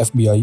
FBI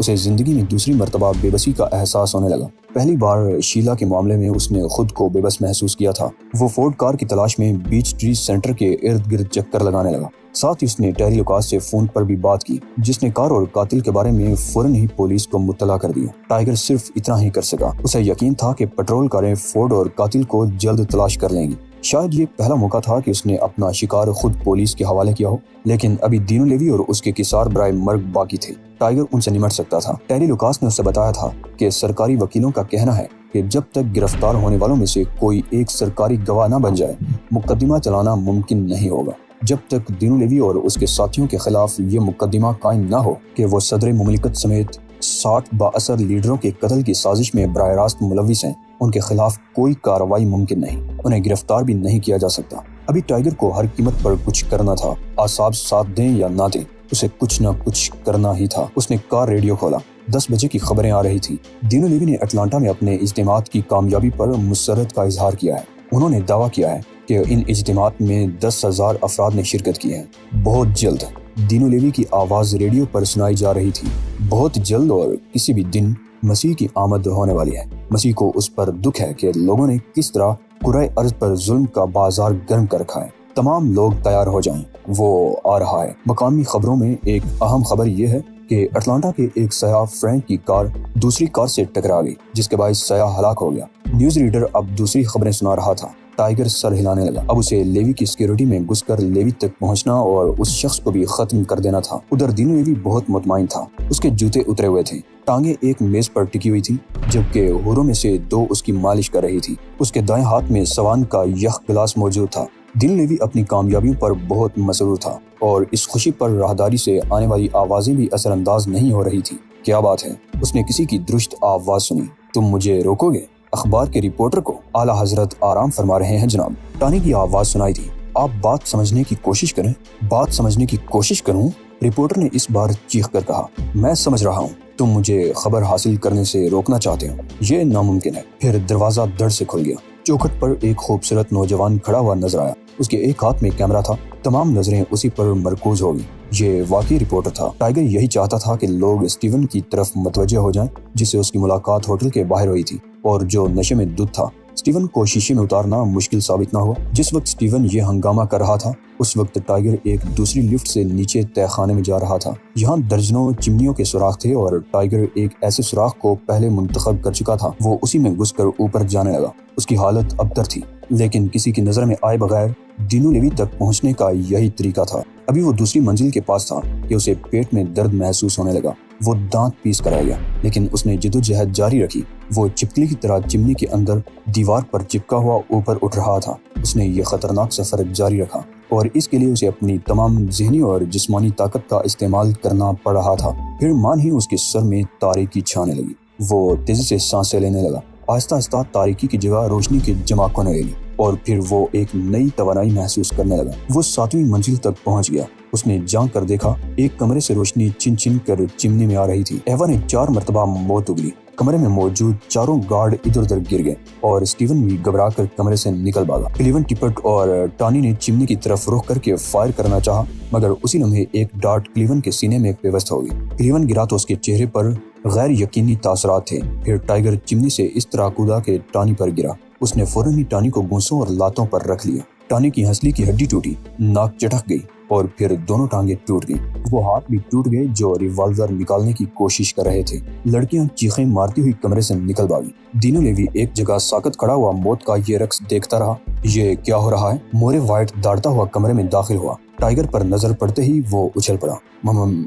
اسے زندگی میں دوسری مرتبہ بے بسی کا احساس ہونے لگا۔ پہلی بار شیلا کے معاملے میں اس نے خود کو بے بس محسوس کیا تھا۔ وہ فورڈ کار کی تلاش میں بیچ ٹری سینٹر کے ارد گرد چکر لگانے لگا۔ ساتھ ہی اس نے ٹیری لوکاس سے فون پر بھی بات کی، جس نے کار اور قاتل کے بارے میں فوراً ہی پولیس کو مطلع کر دیا۔ ٹائیگر صرف اتنا ہی کر سکا۔ اسے یقین تھا کہ پیٹرول کاریں فورڈ اور قاتل کو جلد تلاش کر لیں گی۔ شاید یہ پہلا موقع تھا کہ اس نے اپنا شکار خود پولیس کے حوالے کیا ہو، لیکن ابھی دینو لیوی اور اس کے کسار برائے مرگ باقی تھے۔ ٹائیگر ان سے نمٹ سکتا تھا۔ ٹیری لوکاس نے اسے بتایا تھا کہ سرکاری وکیلوں کا کہنا ہے کہ جب تک گرفتار ہونے والوں میں سے کوئی ایک سرکاری گواہ نہ بن جائے، مقدمہ چلانا ممکن نہیں ہوگا۔ جب تک دینو لیوی اور اس کے ساتھیوں کے خلاف یہ مقدمہ قائم نہ ہو کہ وہ صدر مملکت سمیت 60 بااثر لیڈروں کے قتل کی سازش میں براہ راست ملوث ہیں، ان کے خلاف کوئی کارروائی ممکن نہیں، انہیں گرفتار بھی نہیں کیا جا سکتا۔ ابھی ٹائیگر کو ہر قیمت پر کچھ کرنا تھا، اعصاب ساتھ دیں یا نہ دیں، اسے کچھ نہ کچھ کرنا ہی تھا۔ اس نے کار ریڈیو کھولا۔ 10 بجے کی خبریں آ رہی تھی۔ دینو لیوی نے اٹلانٹا میں اپنے اجتماعات کی کامیابی پر مسرت کا اظہار کیا ہے۔ انہوں نے دعویٰ کیا ہے کہ ان اجتماعات میں 10,000 افراد نے شرکت کی ہے۔ بہت جلد دینو لیوی کی آواز ریڈیو پر سنائی جا رہی تھی۔ بہت جلد اور کسی بھی دن مسیح کی آمد ہونے والی ہے۔ مسیح کو اس پر دکھ ہے کہ لوگوں نے کس طرح کرۂ ارض پر ظلم کا بازار گرم کر رکھا ہے۔ تمام لوگ تیار ہو جائیں، وہ آ رہا ہے۔ مقامی خبروں میں ایک اہم خبر یہ ہے کہ اٹلانٹا کے ایک سیاح فرینک کی کار دوسری کار سے ٹکرا گئی، جس کے باعث سیاح ہلاک ہو گیا۔ نیوز ریڈر اب دوسری خبریں سنا رہا تھا۔ ٹائیگر سر ہلانے لگا۔ اب اسے لیوی کی سیکیورٹی میں گھس کر لیوی تک پہنچنا اور اس شخص کو بھی ختم کر دینا تھا۔ ادھر دینو لیوی بہت مطمئن تھا۔ اس کے جوتے اترے ہوئے تھے، ٹانگیں ایک میز پر ٹکی ہوئی تھی، جبکہ ہوروں میں سے 2 اس کی مالش کر رہی تھی۔ اس کے دائیں ہاتھ میں سوان کا یخ گلاس موجود تھا۔ دینو لیوی اپنی کامیابیوں پر بہت مسرور تھا اور اس خوشی پر راہداری سے آنے والی آوازیں بھی اثر انداز نہیں ہو رہی تھی۔ کیا بات ہے؟ اس نے کسی کی درشت آواز سنی۔ تم مجھے روکو گے؟ اخبار کے رپورٹر کو اعلیٰ حضرت آرام فرما رہے ہیں جناب، ٹانی کی آواز سنائی تھی۔ آپ بات سمجھنے کی کوشش کریں۔ بات سمجھنے کی کوشش کروں؟ رپورٹر نے اس بار چیخ کر کہا۔ میں سمجھ رہا ہوں، تم مجھے خبر حاصل کرنے سے روکنا چاہتے ہو، یہ ناممکن ہے۔ پھر دروازہ دڑ سے کھل گیا۔ چوکھٹ پر ایک خوبصورت نوجوان کھڑا ہوا نظر آیا۔ اس کے ایک ہاتھ میں کیمرہ تھا۔ تمام نظریں اسی پر مرکوز ہو گئی۔ یہ واقعی رپورٹر تھا۔ ٹائیگر یہی چاہتا تھا کہ لوگ اسٹیون کی طرف متوجہ ہو جائیں، جس سے اس کی ملاقات ہوٹل کے باہر ہوئی تھی اور جو نشے میں دھت تھا۔ اسٹیون کو شیشے میں اتارنا مشکل ثابت نہ ہوا۔ جس وقت اسٹیون یہ ہنگامہ کر رہا تھا، اس وقت ٹائیگر ایک دوسری لفٹ سے نیچے تہہ خانے میں جا رہا تھا۔ یہاں درجنوں چمنیوں کے سوراخ تھے اور ٹائیگر ایک ایسے سوراخ کو پہلے منتخب کر چکا تھا۔ وہ اسی میں گھس کر اوپر جانے لگا۔ اس کی حالت ابتر تھی، لیکن کسی کی نظر میں آئے بغیر دینو لیوی تک پہنچنے کا یہی طریقہ تھا۔ ابھی وہ دوسری منزل کے پاس تھا کہ اسے پیٹ میں درد محسوس ہونے لگا۔ وہ دانت پیس کر آ گیا، لیکن اس نے جدوجہد جاری رکھی۔ وہ چپکلی کی طرح چمنی کے اندر دیوار پر چپکا ہوا اوپر اٹھ رہا تھا۔ اس نے یہ خطرناک سفر جاری رکھا اور اس کے لیے اسے اپنی تمام ذہنی اور جسمانی طاقت کا استعمال کرنا پڑ رہا تھا۔ پھر مان ہی اس کے سر میں تاریکی چھانے لگی۔ وہ تیزی سے سانسیں لینے لگا۔ آہستہ آہستہ تاریکی کی جگہ روشنی کے جماکوں نے لے لی اور پھر وہ ایک نئی توانائی محسوس کرنے لگا۔ وہ 7ویں منزل تک پہنچ گیا۔ اس نے جھانک کر دیکھا، ایک کمرے سے روشنی چھن چھن کر چمنی میں آ رہی تھی۔ ایوا نے 4 مرتبہ موت اگلی۔ کمرے میں موجود 4 گارڈ ادھر ادھر گر گئے اور اسٹیون بھی گھبرا کر کمرے سے نکل بھاگا۔ کلیون ٹپٹ اور ٹانی نے چمنی کی طرف رخ کر کے فائر کرنا چاہا، مگر اسی لمحے ایک ڈارٹ کلیون کے سینے میں پیوست ہو گئی۔ کلیون گرا تو اس کے چہرے پر غیر یقینی تاثرات تھے۔ پھر ٹائیگر چمنی سے اس طرح کودا کہ ٹانی پر گرا۔ اس نے فوراً ہی ٹانی کو گونسوں اور لاتوں پر رکھ لیا۔ ٹانی کی ہنسلی کی ہڈی ٹوٹی، ناک چٹک گئی اور پھر دونوں ٹانگیں ٹوٹ گئیں۔ وہ ہاتھ بھی ٹوٹ گئے جو ریوالور نکالنے کی کوشش کر رہے تھے۔ لڑکیاں چیخیں مارتی ہوئی کمرے سے نکل بھاگی۔ دینو لیوی ایک جگہ ساکت کھڑا ہوا موت کا یہ رقص دیکھتا رہا۔ یہ کیا ہو رہا ہے؟ مورے وائٹ دوڑتا ہوا کمرے میں داخل ہوا۔ ٹائیگر پر نظر پڑتے ہی وہ اچھل پڑا۔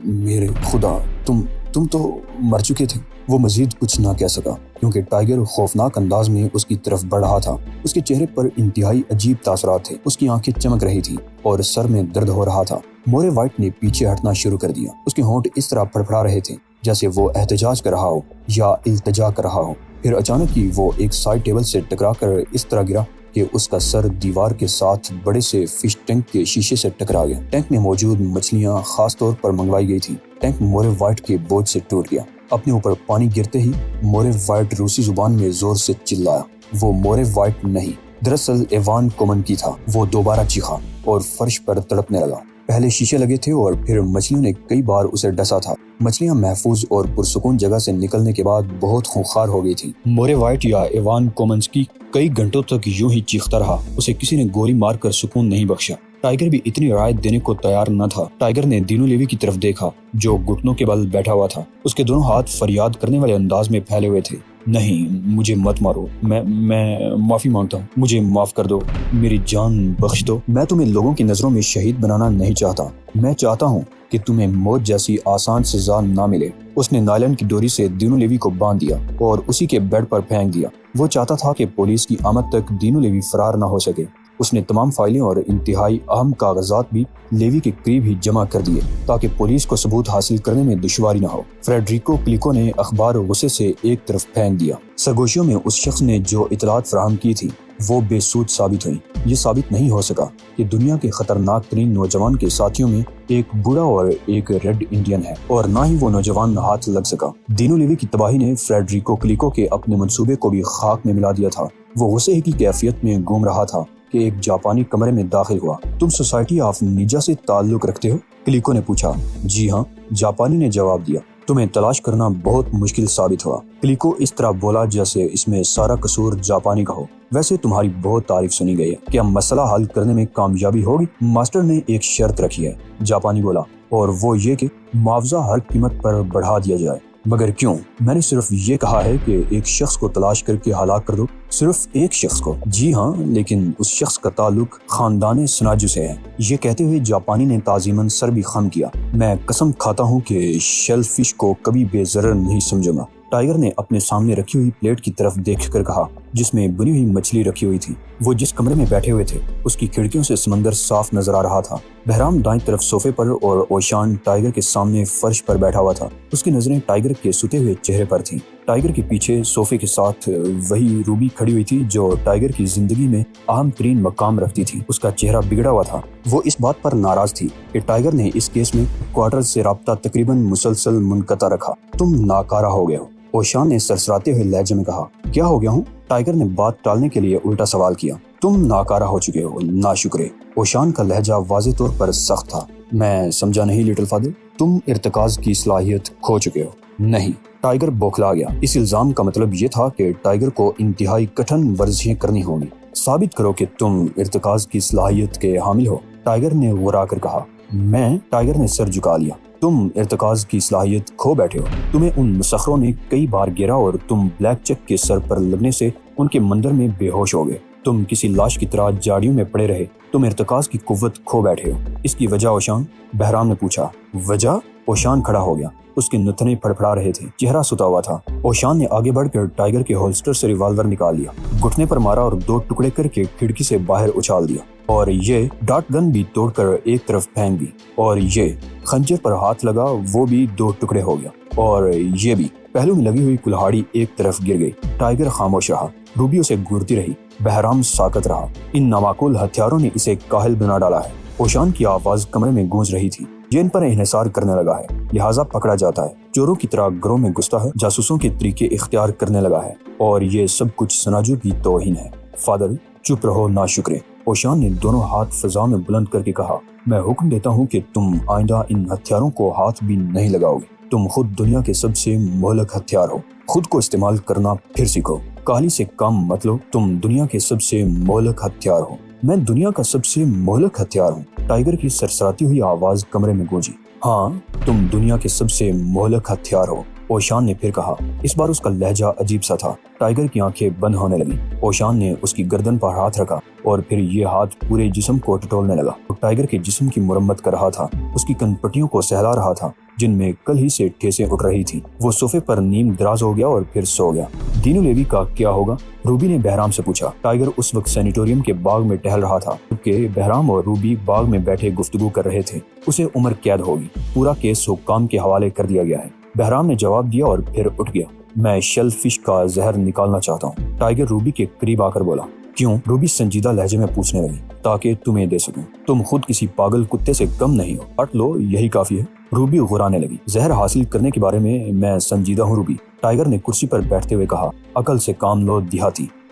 میرے خدا، تم تو مر چکے تھے۔ وہ مزید کچھ نہ کہہ سکا کیونکہ ٹائیگر خوفناک انداز میں اس کی طرف بڑھ رہا تھا۔ اس کے چہرے پر انتہائی عجیب تاثرات تھے۔ اس کی آنکھیں چمک رہی تھی اور سر میں درد ہو رہا تھا۔ مورے وائٹ نے پیچھے ہٹنا شروع کر دیا۔ اس کے ہونٹ اس طرح پھڑپڑا رہے تھے جیسے وہ احتجاج کر رہا ہو یا التجا کر رہا ہو۔ پھر اچانک ہی وہ ایک سائڈ ٹیبل سے ٹکرا کر اس طرح گرا کہ اس کا سر دیوار کے ساتھ بڑے سے فش ٹینک کے شیشے سے ٹکرا گیا۔ ٹینک میں موجود مچھلیاں خاص طور پر منگوائی گئی تھی۔ ٹینک مورے وائٹ کے بوجھ سے ٹوٹ گیا۔ اپنے اوپر پانی گرتے ہی مورے وائٹ روسی زبان میں زور سے چلایا۔ وہ مورے وائٹ نہیں، دراصل ایوان کومن کی تھا۔ وہ دوبارہ چیخا اور فرش پر تڑپنے لگا۔ پہلے شیشے لگے تھے اور پھر مچھلیوں نے کئی بار اسے ڈسا تھا۔ مچھلیاں محفوظ اور پرسکون جگہ سے نکلنے کے بعد بہت خونخوار ہو گئی تھی۔ مورے وائٹ یا ایوان کومنسکی کئی گھنٹوں تک یوں ہی چیختا رہا، اسے کسی نے گولی مار کر سکون نہیں بخشا۔ ٹائیگر بھی اتنی رعایت دینے کو تیار نہ تھا۔ ٹائیگر نے دینو لیوی کی طرف دیکھا جو گھٹنوں کے بل بیٹھا ہوا تھا، اس کے دونوں ہاتھ فریاد کرنے والے انداز میں پھیلے ہوئے تھے۔ نہیں، مجھے مت مارو، میں معافی مانگتا ہوں، مجھے معاف کر دو، میری جان بخش دو۔ میں تمہیں لوگوں کی نظروں میں شہید بنانا نہیں چاہتا، میں چاہتا ہوں کہ تمہیں موت جیسی آسان سزا نہ ملے۔ اس نے نائلن کی ڈوری سے دینو لیوی کو باندھ دیا اور اسی کے بیڈ پر پھینک دیا۔ وہ چاہتا تھا کہ پولیس کی آمد تک دینو لیوی فرار نہ ہو سکے۔ اس نے تمام فائلیں اور انتہائی اہم کاغذات بھی لیوی کے قریب ہی جمع کر دیے تاکہ پولیس کو ثبوت حاصل کرنے میں دشواری نہ ہو۔ فریڈریکو کلیکو نے اخبار غصے سے ایک طرف پھینک دیا۔ سرگوشیوں میں اس شخص نے جو اطلاعات فراہم کی تھی وہ بے سود ثابت ہوئیں۔ یہ ثابت نہیں ہو سکا کہ دنیا کے خطرناک ترین نوجوان کے ساتھیوں میں ایک بوڑھا اور ایک ریڈ انڈین ہے، اور نہ ہی وہ نوجوان ہاتھ لگ سکا۔ دینو لیوی کی تباہی نے فریڈریکو کلیکو کے اپنے منصوبے کو بھی خاک میں ملا دیا تھا۔ وہ غصے کی کیفیت میں گھوم رہا تھا کہ ایک جاپانی کمرے میں داخل ہوا۔ تم سوسائٹی آف نیجا سے تعلق رکھتے ہو؟ کلیکو نے پوچھا۔ جی ہاں، جاپانی نے جواب دیا۔ تمہیں تلاش کرنا بہت مشکل ثابت ہوا۔ کلیکو اس طرح بولا جیسے اس میں سارا قصور جاپانی کا ہو۔ ویسے تمہاری بہت تعریف سنی گئی ہے، کیا مسئلہ حل کرنے میں کامیابی ہوگی؟ ماسٹر نے ایک شرط رکھی ہے، جاپانی بولا، اور وہ یہ کہ معاوضہ ہر قیمت پر بڑھا دیا جائے۔ مگر کیوں؟ میں نے صرف یہ کہا ہے کہ ایک شخص کو تلاش کر کے ہلاک کر دو۔ صرف ایک شخص کو؟ جی ہاں، لیکن اس شخص کا تعلق خاندان سناجو سے ہے۔ یہ کہتے ہوئے جاپانی نے تعظیماً سر بھی خم کیا۔ میں قسم کھاتا ہوں کہ شیل فش کو کبھی بے ضرر نہیں سمجھوں گا۔ ٹائیگر نے اپنے سامنے رکھی ہوئی پلیٹ کی طرف دیکھ کر کہا، جس میں بنی ہوئی مچھلی رکھی ہوئی تھی۔ وہ جس کمرے میں بیٹھے ہوئے تھے اس کی کھڑکیوں سے سمندر صاف نظر آ رہا تھا۔ بہرام دائیں طرف صوفے پر اور اوشان ٹائیگر کے سامنے فرش پر بیٹھا ہوا تھا۔ اس کی نظریں ٹائیگر کے سوتے ہوئے چہرے پر تھیں۔ ٹائیگر کے پیچھے صوفے کے ساتھ وہی روبی کھڑی ہوئی تھی جو ٹائیگر کی زندگی میں اہم ترین مقام رکھتی تھی۔ اس کا چہرہ بگڑا ہوا تھا۔ وہ اس بات پر ناراض تھی کہ ٹائیگر نے اس کیس میں کوارٹر سے رابطہ تقریباً مسلسل منقطع رکھا۔ تم ناکارہ ہو گئے ہو، اوشان نے سرسراتے ہوئے لہجے میں کہا۔ کیا ہو گیا ہوں؟ ٹائیگر نے بات ٹالنے کے لیے الٹا سوال کیا۔ تم ناکارہ ہو چکے ہو، ناشکرے۔ اوشان کا لہجہ واضح طور پر سخت تھا۔ میں سمجھا نہیں لٹل فادر، تم ارتکاز کی صلاحیت کھو چکے ہو۔ نہیں، ٹائیگر بوکھلا گیا۔ اس الزام کا مطلب یہ تھا کہ ٹائیگر کو انتہائی کٹھن ورزشیں کرنی ہوں گی۔ ثابت کرو کہ تم ارتکاز کی صلاحیت کے حامل ہو، ٹائیگر نے غرا کر کہا۔ میں؟ ٹائیگر نے سر جھکا لیا۔ تم ارتکاز کی صلاحیت کھو بیٹھے ہو۔ تمہیں ان مسخروں نے کئی بار گھیرا اور تم بلیک چیک کے سر پر لگنے سے ان کے مندر میں بے ہوش ہو گئے۔ تم کسی لاش کی طرح جاڑیوں میں پڑے رہے۔ تم ارتکاز کی قوت کھو بیٹھے ہو۔ اس کی وجہ اوشان؟ بہرام نے پوچھا۔ وجہ؟ اوشان کھڑا ہو گیا۔ اس کے نتنے پھڑپھڑا رہے تھے، چہرہ ستا ہوا تھا۔ اوشان نے آگے بڑھ کر ٹائیگر کے ہولسٹر سے ریوالور نکال لیا، گھٹنے پر مارا اور 2 ٹکڑے کر کے کھڑکی سے باہر اچھال دیا، اور یہ ڈاٹ گن بھی توڑ کر ایک طرف پھینک دی، اور یہ خنجر پر ہاتھ لگا، وہ بھی 2 ٹکڑے ہو گیا، اور یہ بھی۔ پہلو میں لگی ہوئی کلہاڑی ایک طرف گر گئی۔ ٹائیگر خاموش رہا، روبی اسے گھورتی رہی، بہرام ساکت رہا۔ ان نامعقول ہتھیاروں نے اسے کاہل بنا ڈالا ہے۔ اوشان کی آواز کمرے میں گونج رہی تھی۔ یہ ان پر انحصار کرنے لگا ہے، لہٰذا پکڑا جاتا ہے، چوروں کی طرح گھروں میں گھستا ہے، جاسوسوں کے طریقے اختیار کرنے لگا ہے، اور یہ سب کچھ سناجو کی توہین ہے۔ فادر، چپ رہو ناشکرے۔ اوشان نے دونوں ہاتھ فضا میں بلند کر کے کہا، میں حکم دیتا ہوں کہ تم آئندہ ان ہتھیاروں کو ہاتھ بھی نہیں لگاؤ گے۔ تم خود دنیا کے سب سے مہلک ہتھیار ہو، خود کو استعمال کرنا پھر سیکھو۔ کاہلی سے کام مت لو، تم دنیا کے سب سے مہلک ہتھیار ہو۔ میں دنیا کا سب سے مہلک ہتھیار ہوں۔ ٹائیگر کی سرسراتی ہوئی آواز کمرے میں گونجی۔ ہاں، تم دنیا کے سب سے مہلک ہتھیار ہو، اوشان نے پھر کہا۔ اس بار اس کا لہجہ عجیب سا تھا۔ ٹائیگر کی آنکھیں بند ہونے لگیں۔ اوشان نے اس کی گردن پر ہاتھ رکھا اور پھر یہ ہاتھ پورے جسم کو ٹٹولنے لگا۔ وہ ٹائیگر کے جسم کی مرمت کر رہا تھا، اس کی کنپٹیوں کو سہلا رہا تھا جن میں کل ہی سے ٹھیسیں اٹھ رہی تھیں۔ وہ صوفے پر نیم دراز ہو گیا اور پھر سو گیا۔ دینو لیوی کا کیا ہوگا؟ روبی نے بہرام سے پوچھا۔ ٹائیگر اس وقت سینیٹوریم کے باغ میں ٹہل رہا تھا کہ بہرام اور روبی باغ میں بیٹھے گفتگو کر رہے تھے۔ اسے عمر قید ہوگی، پورا کیس حکام کے حوالے کر دیا گیا ہے۔ بہرام نے جواب دیا اور پھر اٹھ گیا۔ میں شیل فش کا زہر نکالنا چاہتا ہوں، ٹائیگر روبی کے قریب آ کر بولا۔ کیوں؟ روبی سنجیدہ لہجے میں پوچھنے لگی۔ تاکہ تمہیں دے سکوں۔ تم خود کسی پاگل کتے سے کم نہیں ہو، ہٹ لو، یہی کافی ہے۔ روبی غرانے لگی۔ زہر حاصل کرنے کے بارے میں سنجیدہ ہوں روبی، ٹائیگر نے کرسی پر بیٹھتے ہوئے کہا۔ عقل سے کام لو دیہاتی،